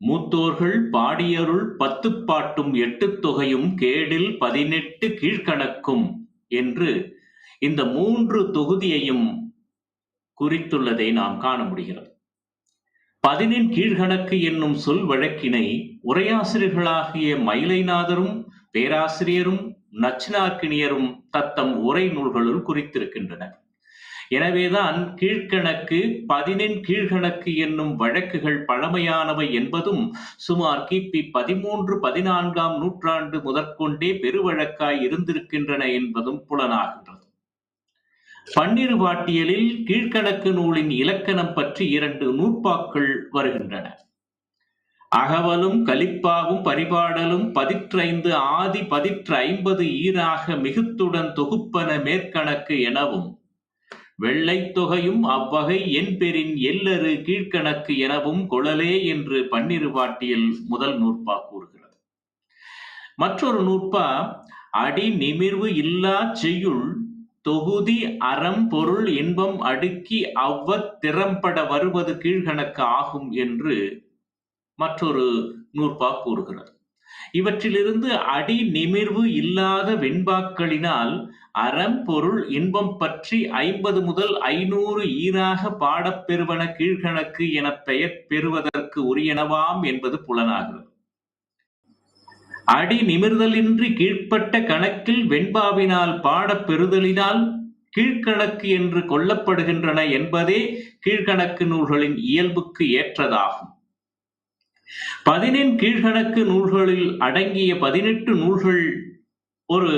மூத்தோர்கள் பாடியருள் பத்துப்பாட்டும் எட்டுத்தொகையும் கேடில் 18 கீழ்க்கணக்கும் என்று இந்த 3 தொகுதியையும் குறித்துள்ளதை நாம் காண முடிகிறது. 10 கீழ்கணக்கு என்னும் சொல் வழக்கினை உரையாசிரியர்களாகிய மயிலைநாதரும் பேராசிரியரும் நச்சினார்க்கினியரும் தத்தம் உரை நூல்களுள் குறித்திருக்கின்றனர். எனவேதான் கீழ்கணக்கு 10 கீழ்கணக்கு என்னும் வழக்குகள் பழமையானவை என்பதும் சுமார் கிபி 13-14ஆம் நூற்றாண்டு முதற்கொண்டே பெருவழக்காய் இருந்திருக்கின்றன என்பதும் புலனாகின்றது. பன்னிருபாட்டியலில் கீழ்கணக்கு நூலின் இலக்கணம் பற்றி 2 நூற்பாக்கள் வருகின்றன. அகவலும் கலிப்பாவும் பரிபாடலும் 15 ஆதி 50 ஈராக மிகுத்துடன் தொகுப்பன மேற்கணக்கு எனவும், வெள்ளைத் தொகையும் அவ்வகை என்பெறின் எல்லரு கீழ்கணக்கு எனவும் கொளலே என்று பன்னிருபாட்டியல் முதல் நூற்பா கூறுகிறது. மற்றொரு நூற்பா அடி நிமிர்வு இல்லா செய்யுள் தொகுதி அறம் பொருள் இன்பம் அடுக்கி அவ்வத் திறம்பட வருவது கீழ்கணக்கு ஆகும் என்று மற்றொரு நூற்பா கூறுகிறது. இவற்றிலிருந்து அடி நிமிர்வு இல்லாத வெண்பாக்களினால் அறம் பொருள் இன்பம் பற்றி 50 முதல் 500 ஈராக பாடப்பெறுவன கீழ்கணக்கு என பெயர் பெறுவதற்கு உரியனவாம் என்பது புலனாகிறது. அடி நிமிர்தலின்றி கீழ்ப்பட்ட கணக்கில் வெண்பாவினால் பாடப் பெறுதலினால் கீழ்கணக்கு என்று கொள்ளப்படுகின்றன என்பதே கீழ்கணக்கு நூல்களின் இயல்புக்கு ஏற்றதாகும். 10 கீழ்கணக்கு நூல்களில் அடங்கிய 18 நூல்கள் ஒரு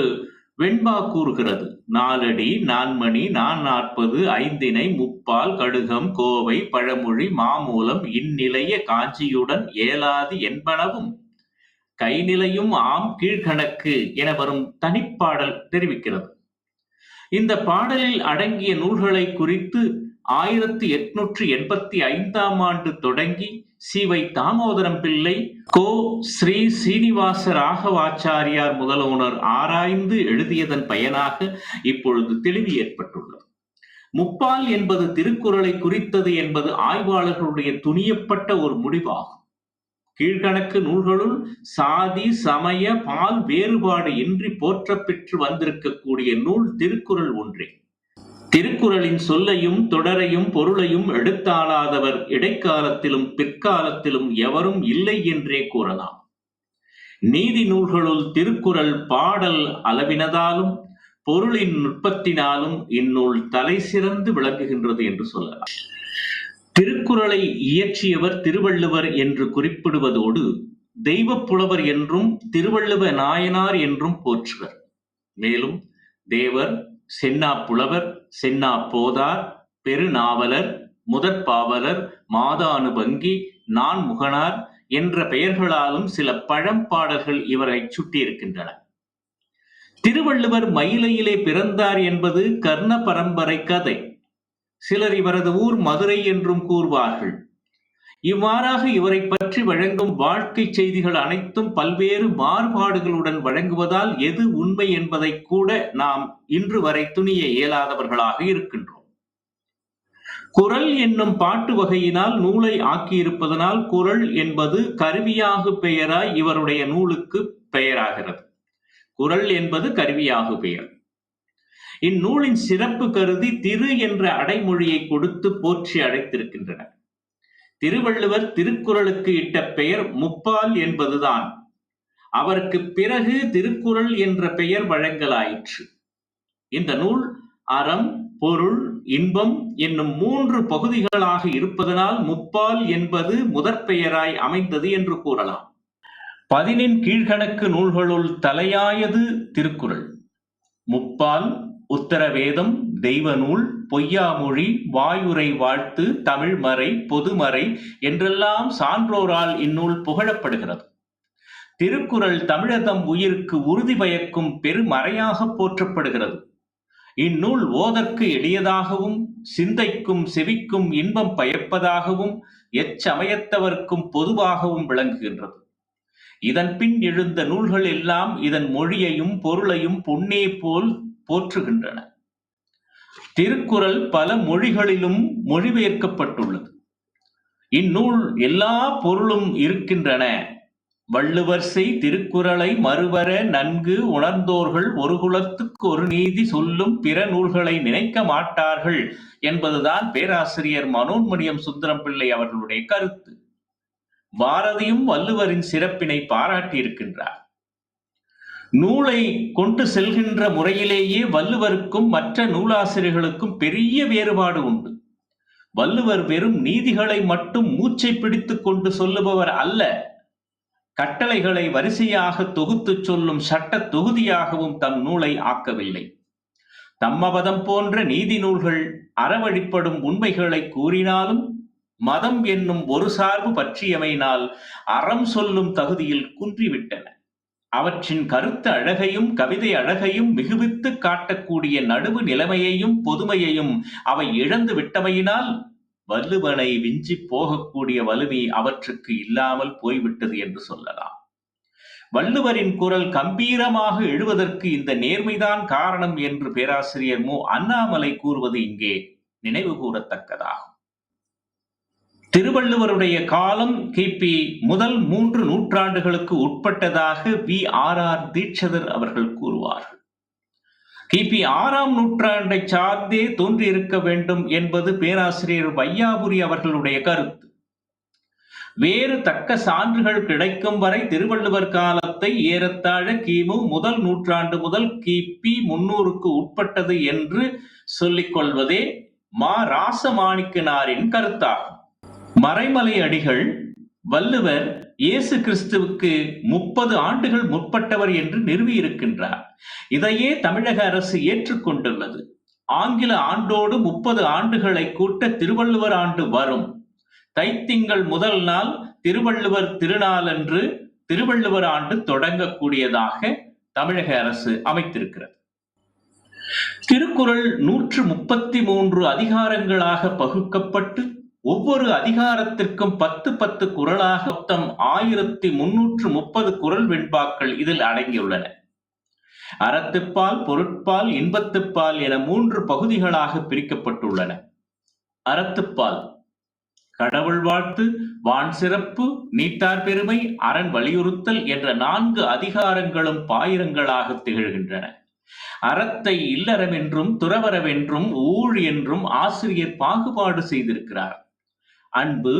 வெண்பா கூறுகிறது. 4 அடி, 4 மணி, 440, 5 முப்பால், கடுகம், கோவை, பழமொழி, மாமூலம், இந்நிலைய காஞ்சியுடன் ஏலாது என்பனவும் கைநிலையும் ஆம் கீழ்கணக்கு என வரும் தனிப்பாடல் தெரிவிக்கிறது. இந்த பாடலில் அடங்கிய நூல்களை குறித்து 1885ஆம் ஆண்டு தொடங்கி சி.வை. தாமோதரம் பிள்ளை, கோ. ஸ்ரீ சீனிவாச ராகவாச்சாரியார் முதலோனர் ஆராய்ந்து எழுதியதன் பயனாக இப்பொழுது தெளிவு ஏற்பட்டுள்ளது. முப்பால் என்பது திருக்குறளை குறித்தது என்பது ஆய்வாளர்களுடைய துணியப்பட்ட ஒரு முடிவாகும். கீழ்கணக்கு நூல்களுள் சாதி சமய பால் வேறுபாடு இன்றி போற்றப் பெற்று வந்திருக்கக்கூடிய நூல் திருக்குறள் ஒன்றே. திருக்குறளின் சொல்லையும் தொடரையும் பொருளையும் எடுத்தாளாதவர் இடைக்காலத்திலும் பிற்காலத்திலும் எவரும் இல்லை என்றே கூறலாம். நீதி நூல்களுள் திருக்குறள் பாடல் அளவினதாலும் பொருளின் நுட்பத்தினாலும் இந்நூல் தலை சிறந்து விளங்குகின்றது என்று சொல்லலாம். திருக்குறளை இயற்றியவர் திருவள்ளுவர் என்று குறிப்பிடுவதோடு தெய்வப் புலவர் என்றும் திருவள்ளுவ நாயனார் என்றும் போற்றுவர். மேலும் தேவர், சென்னா புலவர், சென்னா போதார், பெருநாவலர், முதற்பாவலர், மாதானுபங்கி, நான்முகனார் என்ற பெயர்களாலும் சில பழம்பாடல்கள் இவரை சுட்டியிருக்கின்றன. திருவள்ளுவர் மயிலையிலே பிறந்தார் என்பது கர்ண பரம்பரை கதை. சிலர் இவரது ஊர் மதுரை என்றும் கூறுவார்கள். இவ்வாறாக இவரை பற்றி வழங்கும் வாழ்க்கை செய்திகள் அனைத்தும் பல்வேறு மாறுபாடுகளுடன் வழங்குவதால் எது உண்மை என்பதை கூட நாம் இன்று வரை துணிய இயலாதவர்களாக இருக்கின்றோம். குறள் என்னும் பாட்டு வகையினால் நூலை ஆக்கியிருப்பதனால் குறள் என்பது கருவியாகு பெயராய் இவருடைய நூலுக்கு பெயராகிறது. குறள் என்பது கருவியாகு பெயர். இந்நூலின் சிறப்பு கருதி திரு என்ற அடைமொழியை கொடுத்து போற்றி அழைத்திருக்கின்றனர். திருவள்ளுவர் திருக்குறளுக்கு இட்ட பெயர் முப்பால் என்பதுதான். அவருக்கு பிறகு திருக்குறள் என்ற பெயர் வழங்கலாயிற்று. இந்த நூல் அறம், பொருள், இன்பம் என்னும் 3 பகுதிகளாக இருப்பதனால் முப்பால் என்பது முதற் பெயராய் அமைந்தது என்று கூறலாம். 10 கீழ்கணக்கு நூல்களுள் தலையாயது திருக்குறள். முப்பால் உத்தரவேதம், தெய்வ நூல், பொய்யாமொழி, வாயுரை வாழ்த்து, தமிழ்மறை, பொதுமறை என்றெல்லாம் சான்றோரால் இந்நூல் புகழப்படுகிறது. திருக்குறள் தமிழர்தம் உயிருக்கு உறுதி பயக்கும் பெருமறையாக போற்றப்படுகிறது. இந்நூல் ஓதற்கு எளியதாகவும் சிந்தைக்கும் செவிக்கும் இன்பம் பயப்பதாகவும் எச்சமயத்தவர்க்கும் பொதுவாகவும் விளங்குகின்றது. இதன் பின் எழுந்த நூல்கள் எல்லாம் இதன் மொழியையும் பொருளையும் பொன்னே போல் போற்றுகின்றன. திருக்குறள் பல மொழிகளிலும் மொழிபெயர்க்கப்பட்டுள்ளது. இந்நூல் எல்லா பொருளும் இருக்கின்றன. வள்ளுவர் செய் திருக்குறளை மறுவர நன்கு உணர்ந்தோர்கள் ஒரு குலத்துக்கு ஒரு நீதி சொல்லும் பிற நூல்களை நினைக்க மாட்டார்கள் என்பதுதான் பேராசிரியர் மனோன்மணியம் சுந்தரம் பிள்ளை அவர்களுடைய கருத்து. பாரதியும் வள்ளுவரின் சிறப்பினை பாராட்டியிருக்கின்றார். நூலை கொண்டு செல்கின்ற முறையிலேயே வள்ளுவருக்கும் மற்ற நூலாசிரியர்களுக்கும் பெரிய வேறுபாடு உண்டு. வள்ளுவர் வெறும் நீதிகளை மட்டும் மூச்சை பிடித்துக் கொண்டு சொல்லுபவர் அல்ல, கட்டளைகளை வரிசையாக தொகுத்துச் சொல்லும் சட்ட தொகுதியாகவும் தம் நூலை ஆக்கவில்லை. தம்மபதம் போன்ற நீதி நூல்கள் அறவழிப்படும் உண்மைகளை கூறினாலும் மதம் என்னும் ஒரு சார்பு பற்றியமையினால் அறம் சொல்லும் தகுதியில் குன்றிவிட்டன. அவற்றின் கருத்து அழகையும் கவிதை அழகையும் மிகுவித்து காட்டக்கூடிய நடுவு நிலைமையையும் பொதுமையையும் அவை இழந்து விட்டமையினால் வள்ளுவனை விஞ்சி போகக்கூடிய வலிமை அவற்றுக்கு இல்லாமல் போய்விட்டது என்று சொல்லலாம். வள்ளுவரின் குரல் கம்பீரமாக எழுவதற்கு இந்த நேர்மைதான் காரணம் என்று பேராசிரியர் மு. அண்ணாமலை கூறுவது இங்கே நினைவு கூறத்தக்கதாகும். திருவள்ளுவருடைய காலம் கிபி முதல் 3 நூற்றாண்டுகளுக்கு உட்பட்டதாக வி.ஆர்.ஆர். தீட்சிதர் அவர்கள் கூறுவார்கள். கிபி 6ஆம் நூற்றாண்டை சார்ந்தே தோன்றியிருக்க வேண்டும் என்பது பேராசிரியர் வையாபுரி அவர்களுடைய கருத்து. வேறு தக்க சான்றுகள் கிடைக்கும் வரை திருவள்ளுவர் காலத்தை ஏறத்தாழ கிமு முதல் நூற்றாண்டு முதல் கிபி 300க்கு உட்பட்டது என்று சொல்லிக் கொள்வதே மா. ராசமாணிக்கனாரின் கருத்தாகும். மறைமலை அடிகள் வள்ளுவர் இயேசு கிறிஸ்துவுக்கு 30 ஆண்டுகள் முற்பட்டவர் என்று நிறுவியிருக்கின்றார். இதையே தமிழக அரசு ஏற்றுக்கொண்டுள்ளது. ஆங்கில ஆண்டோடு 30 ஆண்டுகளை கூட்ட திருவள்ளுவர் ஆண்டு வரும். தைத்திங்கள் முதல் நாள் திருவள்ளுவர் திருநாளன்று திருவள்ளுவர் ஆண்டு தொடங்கக்கூடியதாக தமிழக அரசு அமைத்திருக்கிறது. திருக்குறள் 133 அதிகாரங்களாக பகுக்கப்பட்டு ஒவ்வொரு அதிகாரத்திற்கும் 10 குறளாக மொத்தம் 1330 குறள் வெண்பாக்கள் இதில் அடங்கியுள்ளன. அறத்துப்பால், பொருட்பால், இன்பத்துப்பால் என 3 பகுதிகளாக பிரிக்கப்பட்டுள்ளன. அறத்துப்பால் கடவுள் வாழ்த்து, வான் சிறப்பு, நீட்டார் பெருமை, அரண் வலியுறுத்தல் என்ற 4 அதிகாரங்களும் பாயிரங்களாக திகழ்கின்றன. அறத்தை இல்லறம் என்றும் துறவறவென்றும் ஊழ் என்றும் ஆசிரியர் பாகுபாடு செய்திருக்கிறார். அன்பு,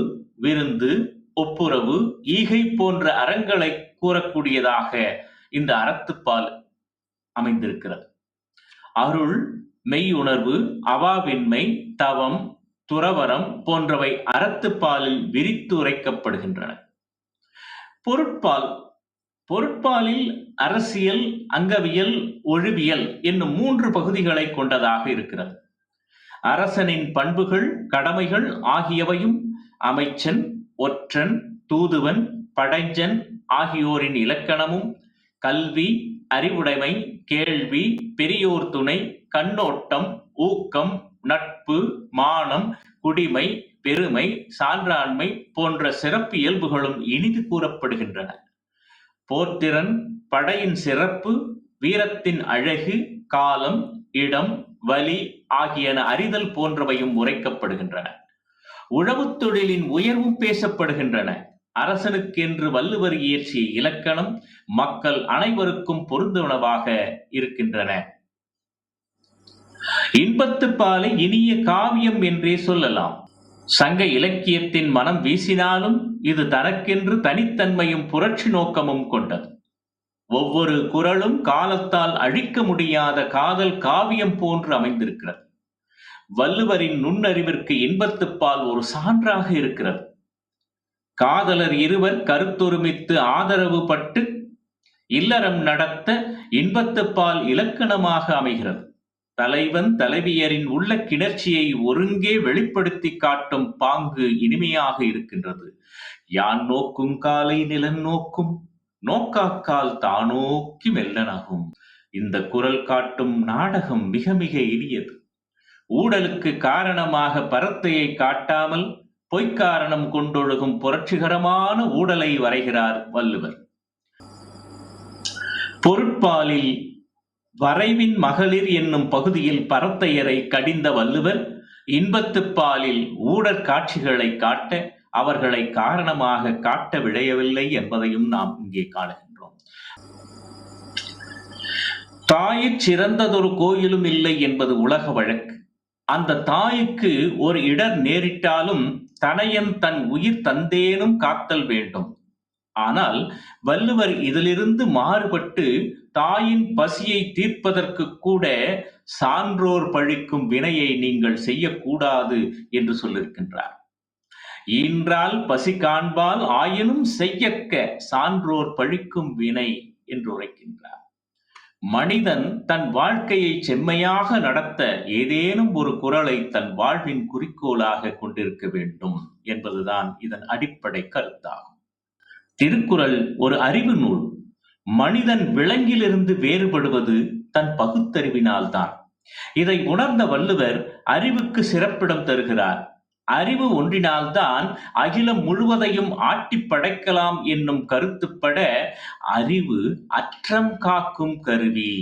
விருந்து, ஒப்புரவு, ஈகை போன்ற அறங்களை கூறக்கூடியதாக இந்த அறத்துப்பால் அமைந்திருக்கிறது. அருள், மெய்யுணர்வு, அவாவின்மை, தவம், துறவறம் போன்றவை அறத்துப்பாலில் விரித்து உரைக்கப்படுகின்றன. பொருட்பாலில் அரசியல், அங்கவியல், ஒழுவியல் என்னும் 3 பகுதிகளை கொண்டதாக இருக்கிறது. அரசனின் பண்புகள், கடமைகள் ஆகியவையும் அமைச்சன், ஒற்றன், தூதுவன், படைஞ்சன் ஆகியோரின் இலக்கணமும், கல்வி, அறிவுடைமை, கேள்வி, பெரியோர் துணை, கண்ணோட்டம், ஊக்கம், நட்பு, மானம், குடிமை, பெருமை, சான்றாண்மை போன்ற சிறப்பு இயல்புகளும் இனிது கூறப்படுகின்றன. போர்த்திறன், படையின் சிறப்பு, வீரத்தின் அழகு, காலம், இடம், வலி ஆகியன அறிதல் போன்றவையும் உரைக்கப்படுகின்றன. உழவுத் தொழிலின் உயர்வும் பேசப்படுகின்றன. அரசனுக்கென்று வள்ளுவர் இயற்றிய இலக்கணம் மக்கள் அனைவருக்கும் பொருந்துவனவாக இருக்கின்றன. இன்பத்துப்பாலை இனிய காவியம் என்றே சொல்லலாம். சங்க இலக்கியத்தின் மனம் வீசினாலும் இது தனக்கென்று தனித்தன்மையும் புரட்சி நோக்கமும் கொண்டது. ஒவ்வொரு குறளும் காலத்தால் அழிக்க முடியாத காதல் காவியம் போன்று அமைந்திருக்கிறது. வள்ளுவரின் நுண்ணறிவிற்கு இன்பத்துப்பால் ஒரு சான்றாக இருக்கிறது. காதலர் இருவர் கருத்தொருமித்து ஆதரவு பட்டு இல்லறம் நடத்த இன்பத்துப்பால் இலக்கணமாக அமைகிறது. தலைவன் தலைவியரின் உள்ள கிணர்ச்சியை ஒருங்கே வெளிப்படுத்தி காட்டும் பாங்கு இனிமையாக இருக்கின்றது. யான் நோக்கும் காலை நிலன் நோக்கும், நோக்காக்கால் தானோக்கி மெல்லனாகும். இந்த குறள் காட்டும் நாடகம் மிக மிக இனியது. ஊடலுக்கு காரணமாக பரத்தையை காட்டாமல் பொய்க்காரணம் கொண்டொழுகும் புரட்சிகரமான ஊடலை வரைகிறார் வள்ளுவர். பொருட்பாலில் வரைவின் மகளிர் என்னும் பகுதியில் பரத்தையரை கடிந்த வள்ளுவர் இன்பத்துப்பாலில் ஊடற் காட்சிகளை காட்ட அவர்களை காரணமாக காட்ட விழையவில்லை என்பதையும் நாம் இங்கே காணுகின்றோம். தாயிற் சிறந்ததொரு கோயிலும் இல்லை என்பது உலக வழக்கு. அந்த தாய்க்கு ஒரு இடர் நேரிட்டாலும் தனையன் தன் உயிர் தந்தேனும் காத்தல் வேண்டும். ஆனால் வள்ளுவர் இதிலிருந்து மாறுபட்டு தாயின் பசியை தீர்ப்பதற்கு கூட சான்றோர் பழிக்கும் வினையை நீங்கள் செய்யக்கூடாது என்று சொல்லியிருக்கின்றார். ஈன்றால் பசி காண்பால் ஆயினும் செய்யக்க சான்றோர் பழிக்கும் வினை என்று உரைக்கின்றார். மனிதன் தன் வாழ்க்கையை செம்மையாக நடத்த ஏதேனும் ஒரு குறளை தன் வாழ்வின் குறிக்கோளாக கொண்டிருக்க வேண்டும் என்பதுதான் இதன் அடிப்படை கருத்தாகும். திருக்குறள் ஒரு அறிவு நூல். மனிதன் விலங்கிலிருந்து வேறுபடுவது தன் பகுத்தறிவினால்தான். இதை உணர்ந்த வள்ளுவர் அறிவுக்கு சிறப்பிடம் தருகிறார். அறிவு ஒன்றினால்தான் அகிலம் முழுவதையும் ஆட்டி படைக்கலாம் என்னும் கருத்துப்பட அறிவு அற்றம் காக்கும் கருவி.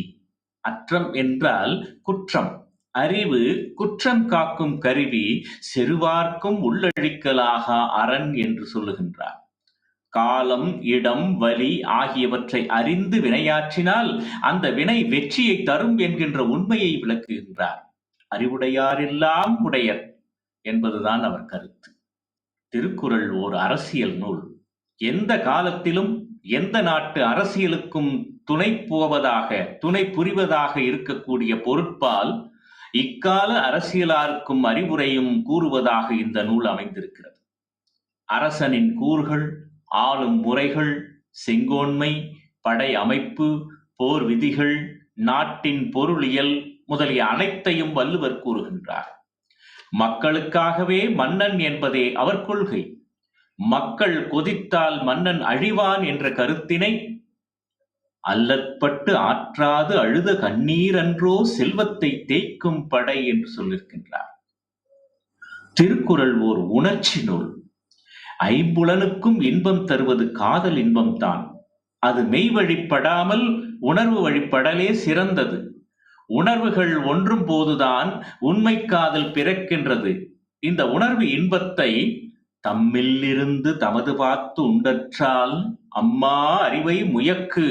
அற்றம் என்றால் குற்றம். அறிவு குற்றம் காக்கும் கருவி, செருவார்க்கும் உள்ளழிக்கலாக அரண் என்று சொல்லுகின்றார். காலம், இடம், வலி ஆகியவற்றை அறிந்து வினையாற்றினால் அந்த வினை வெற்றியை தரும் என்கின்ற உண்மையை விளக்குகின்றார். அறிவுடையாரெல்லாம் உடையர் என்பதுதான் அவர் கருத்து. திருக்குறள் ஓர் அரசியல் நூல். எந்த காலத்திலும் எந்த நாட்டு அரசியலுக்கும் துணை புரிவதாக இருக்கக்கூடிய பொருட்பால் இக்கால அரசியலாருக்கும் அறிவுரையும் கூறுவதாக இந்த நூல் அமைந்திருக்கிறது. அரசனின் கூறுகள், ஆளும் முறைகள், செங்கோன்மை, படை அமைப்பு, போர் விதிகள், நாட்டின் பொருளியல் முதலிய அனைத்தையும் வள்ளுவர் கூறுகின்றார். மக்களுக்காகவே மன்னன் என்பதே அவர் கொள்கை. மக்கள் கொதித்தால் மன்னன் அழிவான் என்ற கருத்தினை அல்லற்பட்டு ஆற்றாது அழுத கண்ணீர் அன்றோ செல்வத்தை தேய்க்கும் படை என்று சொல்லியிருக்கின்றார். திருக்குறள் ஓர் உணர்ச்சி நூல். ஐம்புலனுக்கும் இன்பம் தருவது காதல் இன்பம்தான். அது மெய் வழிப்படாமல் உணர்வு வழிப்படலே சிறந்தது. உணர்வுகள் ஒன்றும் போதுதான் உண்மை காதல் பிறக்கின்றது. இந்த உணர்வு இன்பத்தை தம்மிலிருந்து தமது பார்த்து உண்டற்றால் அம்மா அறிவை முயக்கு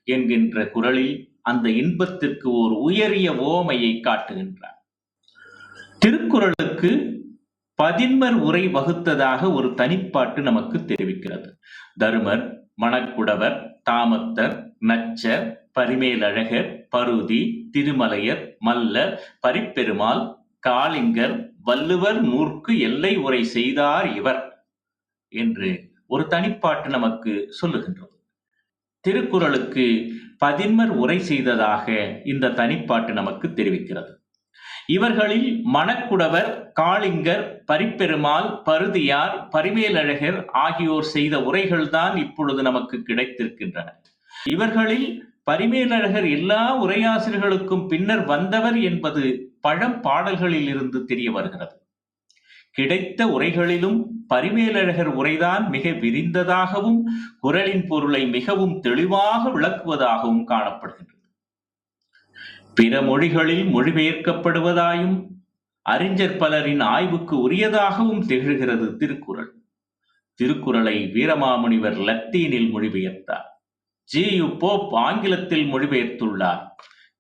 என்கின்ற குறளில் அந்த இன்பத்திற்கு ஒரு உயரிய ஓமையை காட்டுகின்றார். திருக்குறளுக்கு பதின்மர் உரை வகுத்ததாக ஒரு தனிப்பாட்டு நமக்கு தெரிவிக்கிறது. தருமர், மணக்குடவர், தாமத்தர், நச்சர், பரிமேலழகர், பருதி, திருமலையர், மல்லர், பரிப்பெருமாள், காளிங்கர், வள்ளுவர் நூற்கு எல்லை உரை செய்தார் இவர் என்று ஒரு தனிப்பாட்டு நமக்கு சொல்லுகின்றது. திருக்குறளுக்கு பதின்மர் உரை செய்ததாக இந்த தனிப்பாட்டு நமக்கு தெரிவிக்கிறது. இவர்களில் மணக்குடவர், காளிங்கர், பரிப்பெருமாள், பருதியார், பரிமேலழகர் ஆகியோர் செய்த உரைகள்தான் இப்பொழுது நமக்கு கிடைத்திருக்கின்றன. இவர்களில் பரிமேலழகர் எல்லா உரையாசிரியர்களுக்கும் பின்னர் வந்தவர் என்பது பழம் பாடல்களில் இருந்து தெரிய வருகிறது. கிடைத்த உரைகளிலும் பரிமேலழகர் உரைதான் மிக விரிந்ததாகவும் குறளின் பொருளை மிகவும் தெளிவாக விளக்குவதாகவும் காணப்படுகின்றது. பிற மொழிகளில் மொழிபெயர்க்கப்படுவதாயும் அறிஞர் பலரின் ஆய்வுக்கு உரியதாகவும் திகழ்கிறது திருக்குறள். திருக்குறளை வீரமாமுனிவர் லத்தீனில் மொழிபெயர்த்தார். ஜி.யு. போப் ஆங்கிலத்தில் மொழிபெயர்த்துள்ளார்.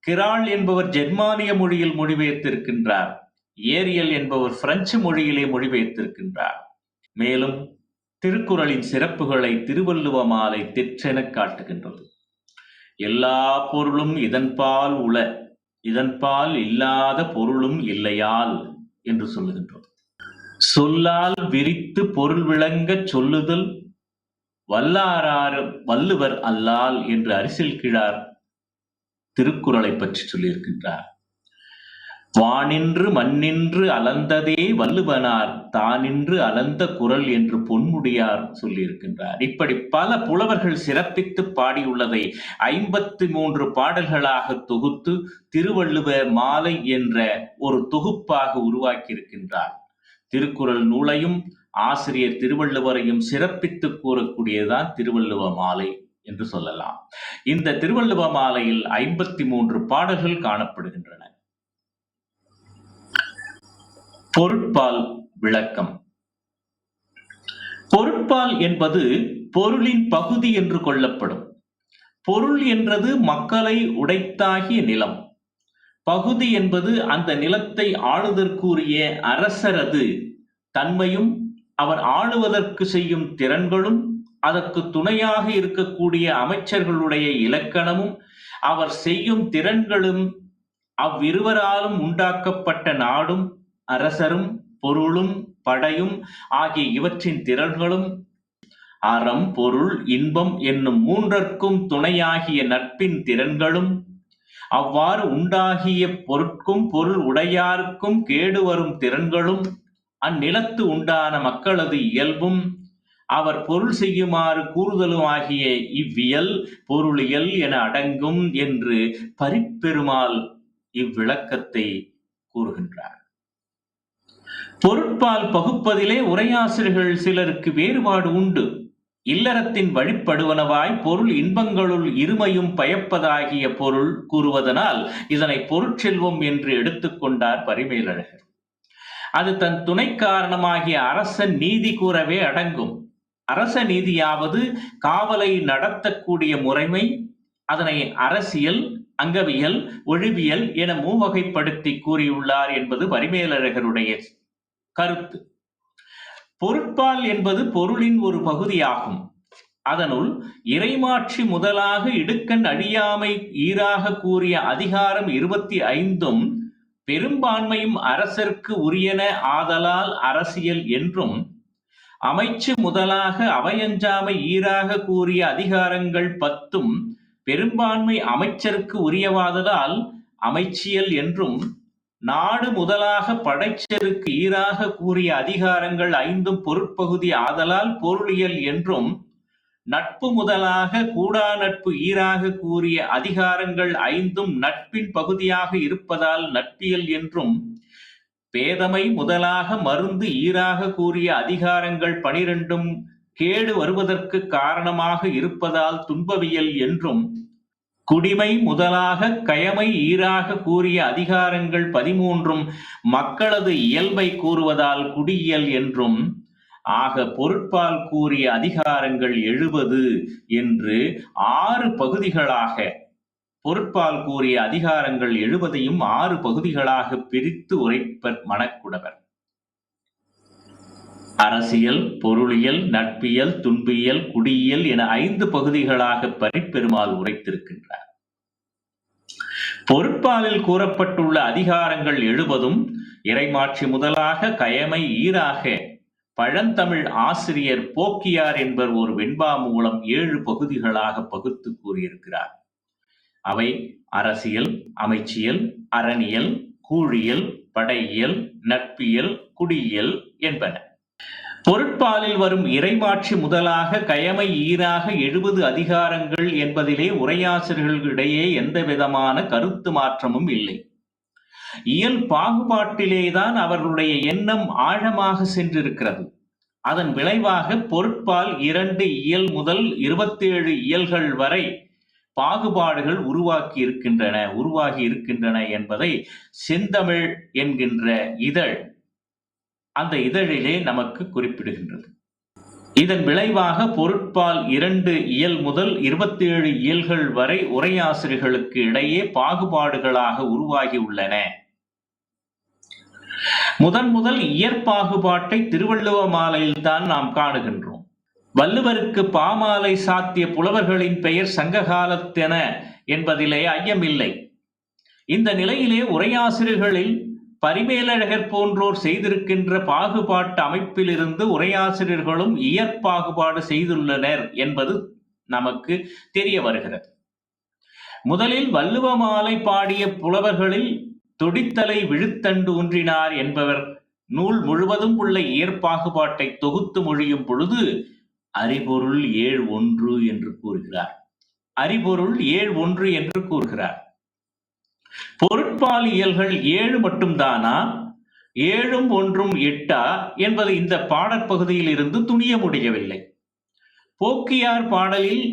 கிரால் என்பவர் ஜெர்மானிய மொழியில் மொழிபெயர்த்திருக்கின்றார். ஏரியல் என்பவர் பிரெஞ்சு மொழியிலே மொழிபெயர்த்திருக்கின்றார். மேலும் திருக்குறளின் சிறப்புகளை திருவள்ளுவ மாலை தெற்றெனக் காட்டுகின்றது. எல்லா பொருளும் இதன்பால் உள, இதன்பால் இல்லாத பொருளும் இல்லையால் என்று சொல்லுகின்றோம். சொல்லால் விரித்து பொருள் விளங்கச் சொல்லுதல் வல்லாரார் வள்ளுவர் அல்லால் என்று அரிசில் கிழார் திருக்குறளை பற்றி சொல்லியிருக்கின்றார். வானின்று மண்ணின்று அளந்ததே வள்ளுவனார் தானின்று அளந்த குறள் என்று பொன்முடியார் சொல்லியிருக்கின்றார். இப்படி பல புலவர்கள் சிறப்பித்து பாடியுள்ளதை 53 பாடல்களாக தொகுத்து திருவள்ளுவ மாலை என்ற ஒரு தொகுப்பாக உருவாக்கியிருக்கின்றார். திருக்குறள் நூலையும் ஆசிரியர் திருவள்ளுவரையும் சிறப்பித்து கூறக்கூடியதான் திருவள்ளுவ மாலை என்று சொல்லலாம். இந்த திருவள்ளுவ மாலையில் 53 பாடல்கள் காணப்படுகின்றன. பொருட்பால் விளக்கம். பொருட்பால் என்பது பொருளின் பகுதி என்று கொள்ளப்படும். பொருள் என்றது மக்களை உடைத்தாகிய நிலம். பகுதி என்பது அந்த நிலத்தை ஆளுதற்குரிய அரசரது தன்மையும் அவர் ஆளுவதற்கு செய்யும் திறன்களும் அதற்கு துணையாக இருக்கக்கூடிய அமைச்சர்களுடைய இலக்கணமும் அவர் செய்யும் திறன்களும் அவ்விருவராலும் உண்டாக்கப்பட்ட நாடும் அரசரும் பொருளும் படையும் ஆகிய இவற்றின் திறன்களும் அறம் பொருள் இன்பம் என்னும் மூன்றற்கும் துணையாகிய நட்பின் திறன்களும் அவ்வாறு உண்டாகிய பொருட்கும் பொருள் உடையாருக்கும் கேடு வரும் திறன்களும் அந்நிலத்து உண்டான மக்களது இயல்பும் அவர் பொருள் செய்யுமாறு கூறுதலும் ஆகிய இவ்வியல் பொருளியல் என அடங்கும் என்று பரிப்பெருமாள் இவ்விளக்கத்தை கூறுகின்றார். பொருட்பால் பகுப்பதிலே உரையாசிரியர்கள் சிலருக்கு வேறுபாடு உண்டு. இல்லறத்தின் வழிப்படுவனவாய் பொருள் இன்பங்களுள் இருமையும் பயப்பதாகிய பொருள் கூறுவதனால் இதனை பொருட்செல்வம் என்று எடுத்துக்கொண்டார் பரிமேலழகர். அது தன் துணை காரணமாகிய அரசன் நீதி கூறவே அடங்கும். அரச நீதியாவது காவலை நடத்தக்கூடிய முறைமை. அதனை அரசியல், அங்கவியல், ஒழிவியல் என மூவகைப்படுத்தி கூறியுள்ளார் என்பது பரிமேலழகருடைய கருத்து. பொருட்பால் என்பது பொருளின் ஒரு பகுதியாகும். அதனுள் இறைமாட்சி முதலாக இடுக்கண் அழியாமை ஈராக கூறிய அதிகாரம் 25 பெரும்பான்மையும் அரசர்க்கு உரியன ஆதலால் அரசியல் என்றும், அமைச்சு முதலாக அவையஞ்சாமை ஈராக கூறிய அதிகாரங்கள் 10 பெரும்பான்மை அமைச்சருக்கு உரியவாதலால் அமைச்சியல் என்றும், நாடு முதலாக படைச்சருக்கு ஈராக கூறிய அதிகாரங்கள் 5 பொருட்பகுதி ஆதலால் பொருளியல் என்றும், நட்பு முதலாக கூடா நட்பு ஈராக கூறிய அதிகாரங்கள் 5 நட்பின் பகுதியாக இருப்பதால் நட்பியல் என்றும், பேதமை முதலாக மருந்து ஈராக கூறிய அதிகாரங்கள் 12 கேடு வருவதற்கு காரணமாக இருப்பதால் துன்பவியல் என்றும், குடிமை முதலாக கயமை ஈராக கூறிய அதிகாரங்கள் 13 மக்களது இயல்பை கூறுவதால் குடியியல் என்றும், ஆக பொருட்பால் கூறிய அதிகாரங்கள் 70 என்று 6 பகுதிகளாக, பொருட்பால் கூறிய அதிகாரங்கள் 70ஐயும் 6 பகுதிகளாக பிரித்து உரைப்பர் மணக்குடவர். அரசியல், பொருளியல், நட்பியல், துன்பியல், குடியியல் என 5 பகுதிகளாக பரிப்பெருமாள் உரைத்திருக்கின்றார். பொருட்பாலில் கூறப்பட்டுள்ள அதிகாரங்கள் 70ம் இறைமாட்சி முதலாக கயமை ஈராக பழந்தமிழ் ஆசிரியர் போக்கியார் என்பவர் ஒரு வெண்பா மூலம் 7 பகுதிகளாக பகுத்து கூறியிருக்கிறார். அவை அரசியல், அமைச்சியல், அரணியல், கூழியல், படையியல், நட்பியல், குடியியல் என்பன. பொருட்பாலில் வரும் இறைமாட்சி முதலாக கயமை ஈராக 70 அதிகாரங்கள் என்பதிலே உரையாசிரியர்களிடையே எந்த விதமான கருத்து மாற்றமும் இல்லை. இயல் பாகுபாட்டிலேதான் அவர்களுடைய எண்ணம் ஆழமாக சென்றிருக்கிறது. அதன் விளைவாக பொருட்பால் 2 இயல் முதல் 27 இயல்கள் வரை பாகுபாடுகள் உருவாகி இருக்கின்றன என்பதை செந்தமிழ் என்கின்ற இதழ் அந்த இதழிலே நமக்கு குறிப்பிடுகின்றது. இதன் விளைவாக பொருட்பால் 2 இயல் முதல் 27 இயல்கள் வரை உரையாசிரியர்களுக்கு இடையே பாகுபாடுகளாக உருவாகி உள்ளன. முதல் இயற்பாகுபாட்டை திருவள்ளுவ மாலையில் தான் நாம் காணுகின்றோம். வள்ளுவருக்கு பாமாலை சாத்திய புலவர்களின் பெயர் சங்ககாலத்தென என்பதிலே ஐயமில்லை. இந்த நிலையிலே உரையாசிரியர்களில் பரிமேலழகர் போன்றோர் செய்திருக்கின்ற பாகுபாட்டு அமைப்பிலிருந்து உரையாசிரியர்களும் இயற்பாகுபாடு செய்துள்ளனர் என்பது நமக்கு தெரிய வருகிறது. முதலில் வள்ளுவ மாலை பாடிய புலவர்களில் தொடித்தலை விழுத்தண்டு ஊன்றினார் என்பவர் நூல் முழுவதும் உள்ள இயற்பாகுபாட்டை தொகுத்து மொழியும் பொழுது அறிபொருள் 7.1 என்று கூறுகிறார். அறிபொருள் 7.1 என்று கூறுகிறார். பொருட்பால் இயல்கள் 7 மட்டும்தானா, 7ம் 1ம் 8 என்பது இந்த பாடற்பகுதியில் இருந்து துணிய முடியவில்லை. போக்கியார் பாடலில்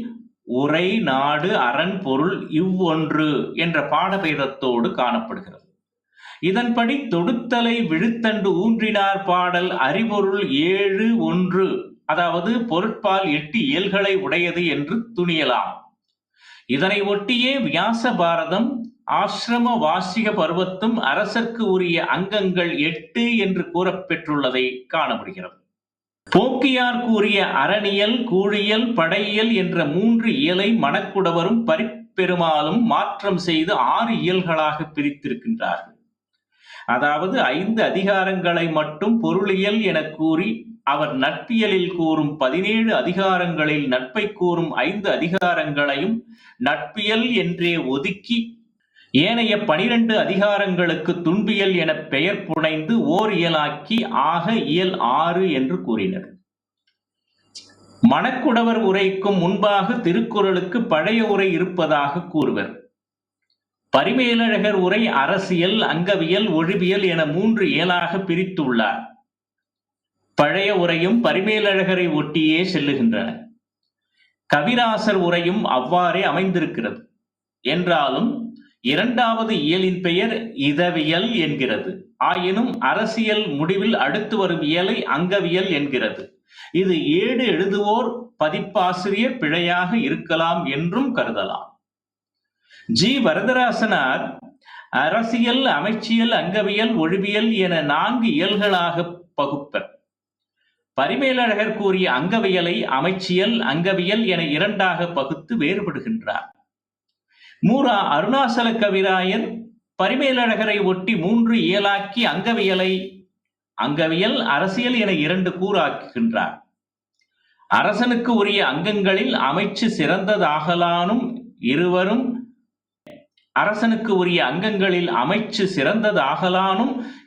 உரை, நாடு, அரண், பொருள் இவ்வொன்று என்ற பாடபேதத்தோடு காணப்படுகிறது. இதன்படி தொடுத்தலை விழுத்தண்டு ஊன்றினார் பாடல் அறிபொருள் 7.1 அதாவது பொருட்பால் 8 இயல்களை உடையது என்று துணியலாம். இதனை ஒட்டியே வியாச பாரதம் ஆசிரம வாசிக பருவத்தும் அரசர்க்கு உரிய அங்கங்கள் 8 என்று கூறப்பெற்றுள்ளதை காணப்படுகிறது. போக்கியார் கூறிய அறனியல், கூழியல், படையியல் என்ற 3 இயலை மணக்குடவரும் பரிப்பெருமாளும் மாற்றம் செய்து 6 இயல்களாக பிரித்திருக்கின்றார்கள். அதாவது 5 அதிகாரங்களை மட்டும் பொருளியல் என கூறி அவர் நட்பியலில் கூறும் 17 அதிகாரங்களில் நட்பை கூறும் 5 அதிகாரங்களையும் நட்பியல் என்றே ஒதுக்கி ஏனைய 12 அதிகாரங்களுக்கு துன்பியல் என பெயர் புனைந்து ஓர் இயலாக்கி ஆக இயல் 6 என்று கூறினர். மணக்குடவர் உரைக்கும் முன்பாக திருக்குறளுக்கு பழைய உரை இருப்பதாக கூறுவர். பரிமேலழகர் உரை அரசியல், அங்கவியல், ஒழிவியல் என 3 இயலாக பிரித்துள்ளார். பழைய உரையும் பரிமேலழகரை ஒட்டியே செல்லுகின்றன. கவிராசர் உரையும் அவ்வாறே அமைந்திருக்கிறது. என்றாலும் 2வது இயலின் பெயர் இதவியல் என்கிறது. ஆயினும் அரசியல் முடிவில் அடுத்து வரும் இயலை அங்கவியல் என்கிறது. இது ஏடு எழுதுவோர் பதிப்பாசிரியர் பிழையாக இருக்கலாம் என்றும் கருதலாம். ஜி. வரதராசனார் அரசியல், அமைச்சியல், அங்கவியல், ஒழிவியல் என 4 இயல்களாக பகுப்பர். பரிமேலழகர் கூறிய அங்கவியலை அமைச்சியல், அங்கவியல் என 2ஆக பகுத்து வேறுபடுகின்றார். மூரா அருணாசல கவிராயர் பரிமேலழகரை ஒட்டி 3 இயலாக்கி அங்கவியல், அரசியல் என 2 கூறாக்குகின்றார். அரசனுக்கு உரிய அங்கங்களில் அமைச்சு சிறந்ததாகலானும்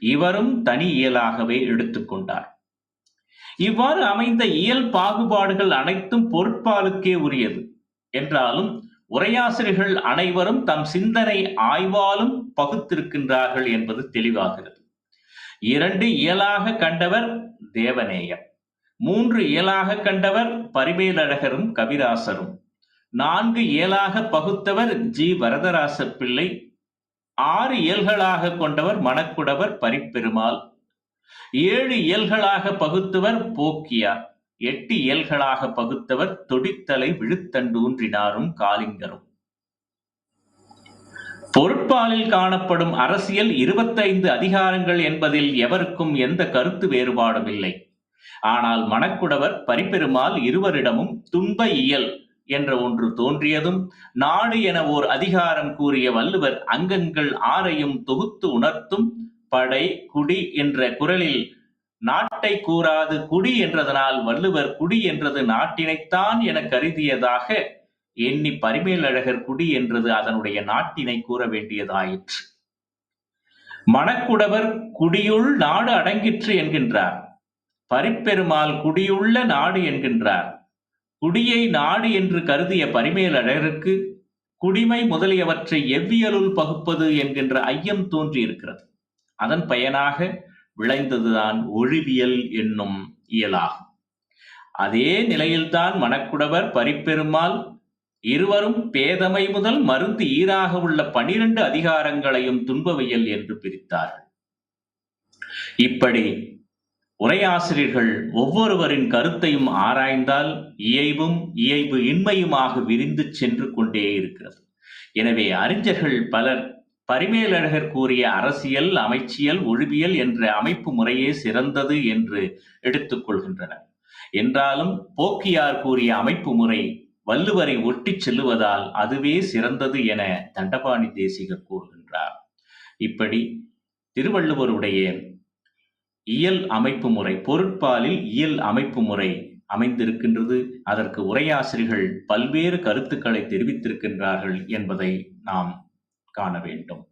இவரும் தனி இயலாகவே எடுத்துக்கொண்டார். இவ்வாறு அமைந்த இயல் பாகுபாடுகள் அனைத்தும் பொருட்பாலுக்கே உரியது என்றாலும் உரையாசிரியர்கள் அனைவரும் தம் சிந்தனை ஆய்வாலும் பகுத்திருக்கின்றார்கள் என்பது தெளிவாகிறது. 2 இயலாக கண்டவர் தேவநேயர், 3 இயலாக கண்டவர் பரிமேலழகரும் கவிராசரும், 4 இயலாக பகுத்தவர் ஜி. வரதராச பிள்ளை, 6 இயல்களாக கொண்டவர் மணக்குடவர் பரிப்பெருமாள், 7 இயல்களாக பகுத்தவர் போக்கியார், 8 இயல்களாக பகுத்தவர் தொடித்தலை விழுத்தண்டூன்றினாரும் காலிங்கரும். பொருட்பாலில் காணப்படும் அரசியல் 25 அதிகாரங்கள் என்பதில் எவருக்கும் எந்த கருத்து வேறுபாடும் இல்லை. ஆனால் மணக்குடவர் பரிப்பெருமாள் இருவரிடமும் துன்ப இயல் என்ற ஒன்று தோன்றியதும் நாடு என ஓர் அதிகாரம் கூறிய வள்ளுவர் அங்கங்கள் 6ஐயும் தொகுத்து உணர்த்தும் படை, குடி என்ற குறளில் நாட்டை கூறாது குடி என்றதனால் வள்ளுவர் குடி என்றது நாட்டினைத்தான் என கருதியதாக எண்ணி பரிமேலழகர் குடி என்றது அதனுடைய நாட்டினை கூற வேண்டியதாயிற்று. மணக்குடவர் குடியுள் நாடு அடங்கிற்று என்கின்றார். பரிப்பெருமாள் குடியுள்ள நாடு என்கின்றார். குடியை நாடு என்று கருதிய பரிமேலழகருக்கு குடிமை முதலியவற்றை எவ்வியலுள் பகுப்பது என்கின்ற ஐயம் தோன்றியிருக்கிறது. அதன் பயனாக விளைந்ததுதான் ஒழிவியல் என்னும் இயலாகும். அதே நிலையில்தான் மணக்குடவர் பரிப்பெருமாள் இருவரும் பேதமை முதல் மருந்து ஈராக உள்ள 12 அதிகாரங்களையும் துன்பவியல் என்று பிரித்தார்கள். இப்படி உரையாசிரியர்கள் ஒவ்வொருவரின் கருத்தையும் ஆராய்ந்தால் இயைபும் இயைபு இன்மையுமாக விரிந்து சென்று கொண்டே இருக்கிறது. எனவே அறிஞர்கள் பலர் பரிமேலழகர் கூறிய அரசியல், அமைச்சியல், ஒழிவியல் என்ற அமைப்பு முறையே சிறந்தது என்று எடுத்துக் கொள்கின்றனர். என்றாலும் போக்கியார் கூறிய அமைப்பு முறை வள்ளுவரை ஒட்டிச் செல்லுவதால் அதுவே சிறந்தது என தண்டபாணி தேசிகர் கூறுகின்றார். இப்படி திருவள்ளுவருடைய இயல் அமைப்பு முறை, பொருட்பாலில் இயல் அமைப்பு முறை அமைந்திருக்கின்றது. அதற்கு உரையாசிரியர்கள் பல்வேறு கருத்துக்களை தெரிவித்திருக்கின்றார்கள் என்பதை நாம் காண வேண்டும்.